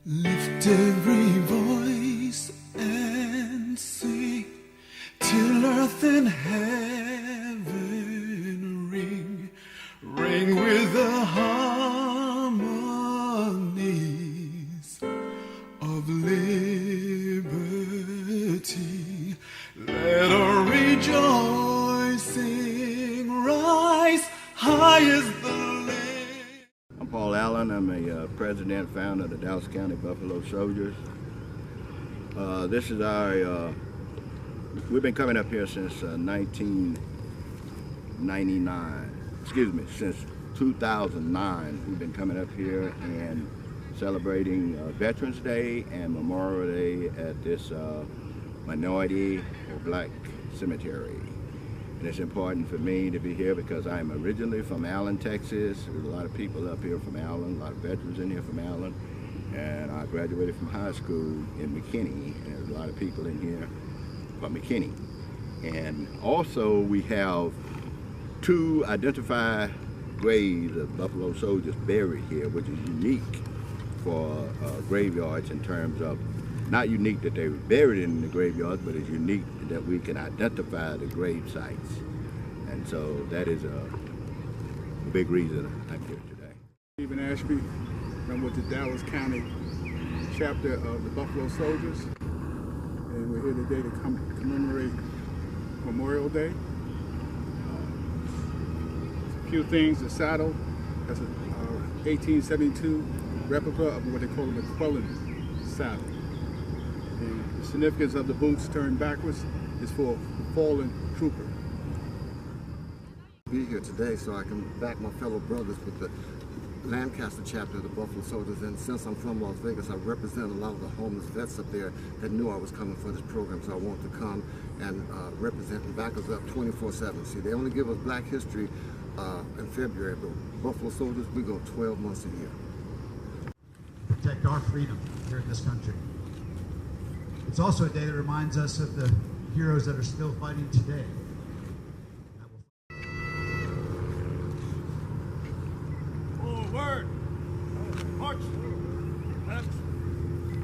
Lift every voice and sing till earth and heaven ring, ring with the harmonies of liberty. Let a rejoicing rise high as the land. I'm Paul Allen. I'm a president, founder of the Dallas County Buffalo Soldiers. This is our, we've been coming up here since 1999, excuse me, since 2009. We've been coming up here and celebrating Veterans Day and Memorial Day at this minority or black cemetery. And it's important for me to be here because I'm originally from Allen, Texas. There's a lot of people up here from Allen, a lot of veterans in here from Allen. And I graduated from high school in McKinney, and there's a lot of people in here from McKinney. And also we have two identified graves of Buffalo soldiers buried here, which is unique for graveyards in terms of, not unique that they were buried in the graveyards, but it's unique that we can identify the grave sites. And so that is a big reason I'm here today. Stephen Ashby. I'm with the Dallas County chapter of the Buffalo Soldiers. And we're here today to commemorate Memorial Day. A few things: the saddle, that's a 1872 replica of what they call a McClellan saddle. And the significance of the boots turned backwards is for a fallen trooper. Be here today so I can back my fellow brothers with the Lancaster chapter of the Buffalo Soldiers, and since I'm from Las Vegas, I represent a lot of the homeless vets up there that knew I was coming for this program, so I want to come and represent and back us up 24/7. See, they only give us Black History in February, but Buffalo Soldiers, we go 12 months a year. Protect our freedom here in this country. It's also a day that reminds us of the heroes that are still fighting today. Forward! March! Left!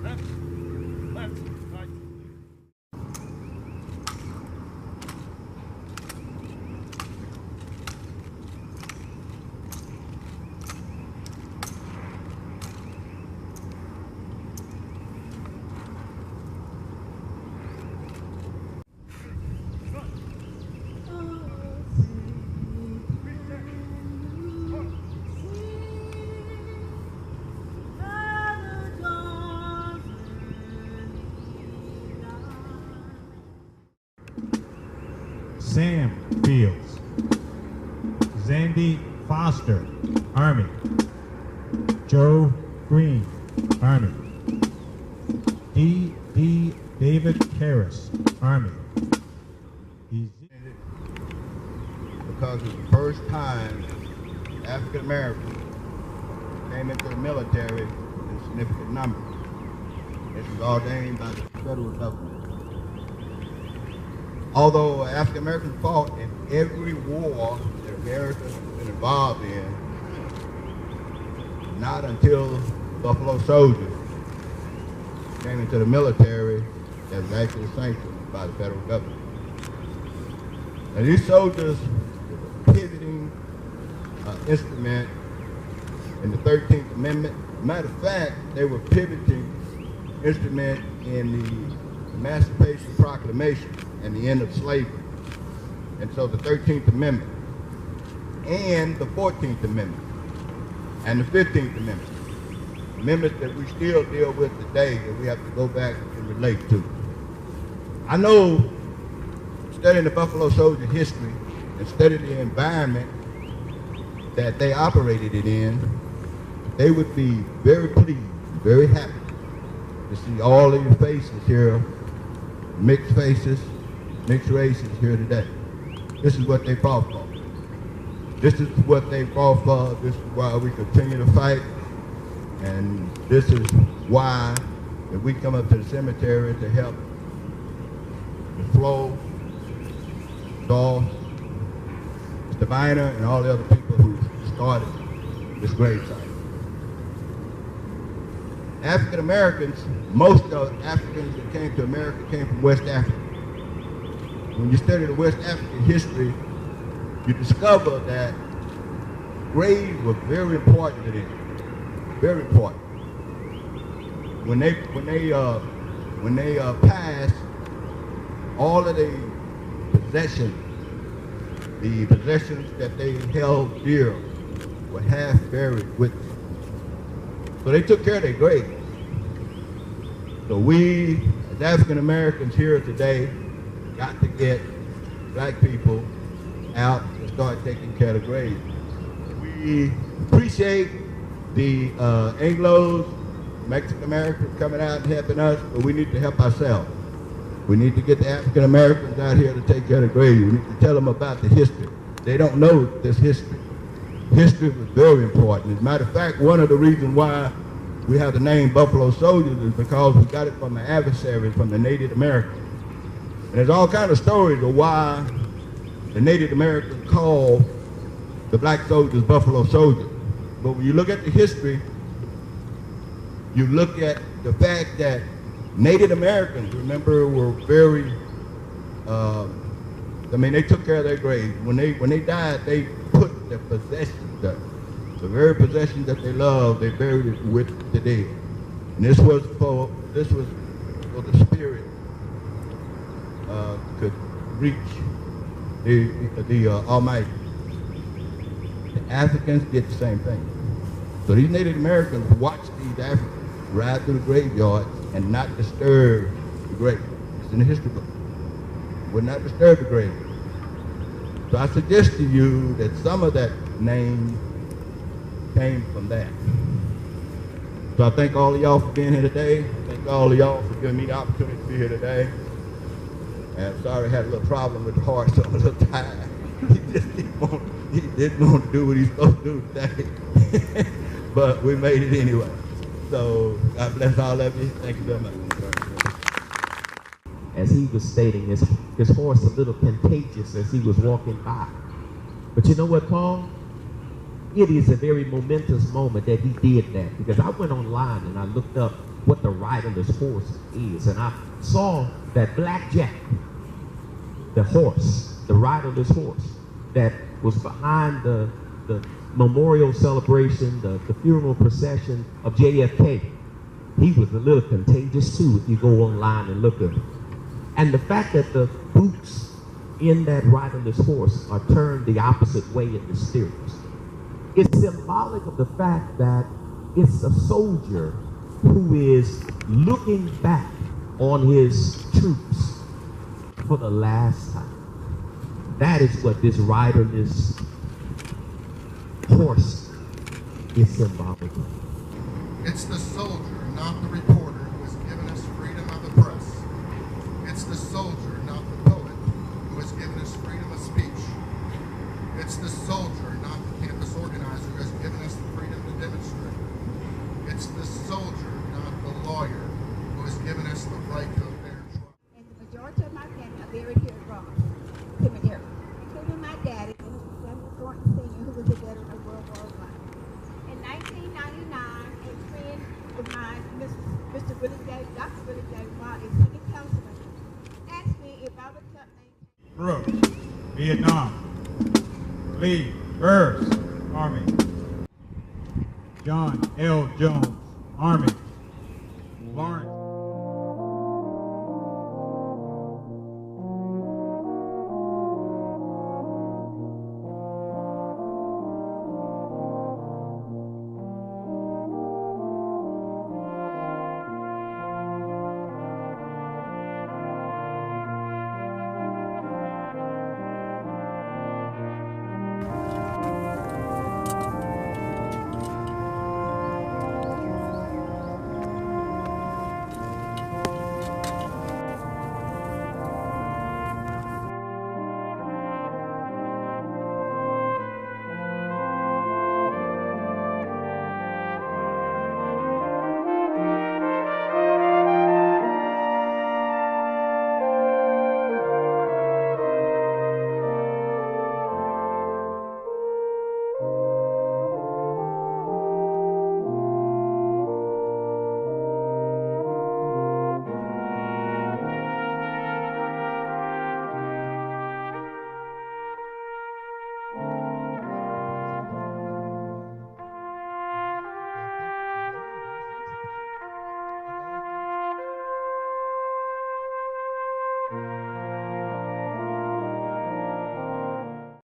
Left! Left! Right! Sam Fields, Zandy Foster, Army. Joe Green, Army. D. David Harris, Army. Because it's the first time African Americans came into the military in significant numbers. This was ordained by the federal government. Although African Americans fought in every war that America has been involved in, not until Buffalo Soldiers came into the military that was actually sanctioned by the federal government. And these soldiers were a pivoting instrument in the 13th Amendment. Matter of fact, they were pivoting instrument in the Emancipation Proclamation and the end of slavery. And so the 13th Amendment and the 14th Amendment and the 15th Amendment, amendments that we still deal with today that we have to go back and relate to. I know, studying the Buffalo Soldier history and studying the environment that they operated it in, they would be very pleased, very happy to see all of your faces here, mixed faces, mixed races here today. This is what they fought for. This is what they fought for. This is why we continue to fight. And this is why that we come up to the cemetery to help the Flo, Dolph, Mr. Viner, and all the other people who started this gravesite. African Americans, most of Africans that came to America came from West Africa. When you study the West African history, you discover that grades were very important to them. Very important. When they passed, all of the possessions that they held dear were half buried with them. So they took care of their graves. So we, as African Americans here today, got to get black people out and start taking care of the graves. We appreciate the Anglos, Mexican Americans coming out and helping us, but we need to help ourselves. We need to get the African Americans out here to take care of the graves. We need to tell them about the history. They don't know this history. History was very important. As a matter of fact, one of the reasons why we have the name Buffalo Soldiers is because we got it from the adversaries, from the Native Americans. And there's all kinds of stories of why the Native Americans called the black soldiers Buffalo Soldiers. But when you look at the history, you look at the fact that Native Americans, remember, were very, they took care of their graves. When they died, they put their possessions, the very possessions that they loved, they buried it with the dead. And this was for the spirit could reach the Almighty. The Africans did the same thing. So these Native Americans watched these Africans ride through the graveyards and not disturb the grave. It's in the history book. Would not disturb the grave. So I suggest to you that some of that name came from that. So I thank all of y'all for being here today. I thank all of y'all for giving me the opportunity to be here today. And I'm sorry I had a little problem with the horse, so I'm a little tired. He didn't want to do what he's supposed to do today. But we made it anyway. So God bless all of you. Thank you very much. As he was stating, his horse a little contagious as he was walking by. But you know what, Paul? It is a very momentous moment that he did that, because I went online and I looked up what the riderless horse is, and I saw that Black Jack, the horse, the riderless horse that was behind the memorial celebration, the funeral procession of JFK, he was a little contagious too if you go online and look at him. And the fact that the boots in that riderless horse are turned the opposite way in the stirrups, it's symbolic of the fact that it's a soldier who is looking back on his troops for the last time. That is what this riderless horse is symbolic of. It's the soldier, not the reporter, who has given us freedom of the press. It's the soldier, not the poet, who has given us freedom of speech. It's the soldier, not the campus organizer, who has given us the freedom to demonstrate. It's the soldier, not the lawyer, who has given us the right to a fair trial. And the majority of my family are buried here at Rome Cemetery, including my daddy, Mr. Samuel Thornton Sr., who was a veteran of World War I. In 1999, a friend of mine, Dr. Willie J. Watt, a senior counselor, asked me if I would help maintain Brooks, Vietnam. Lee, 1st Army. John L. Jones, Army.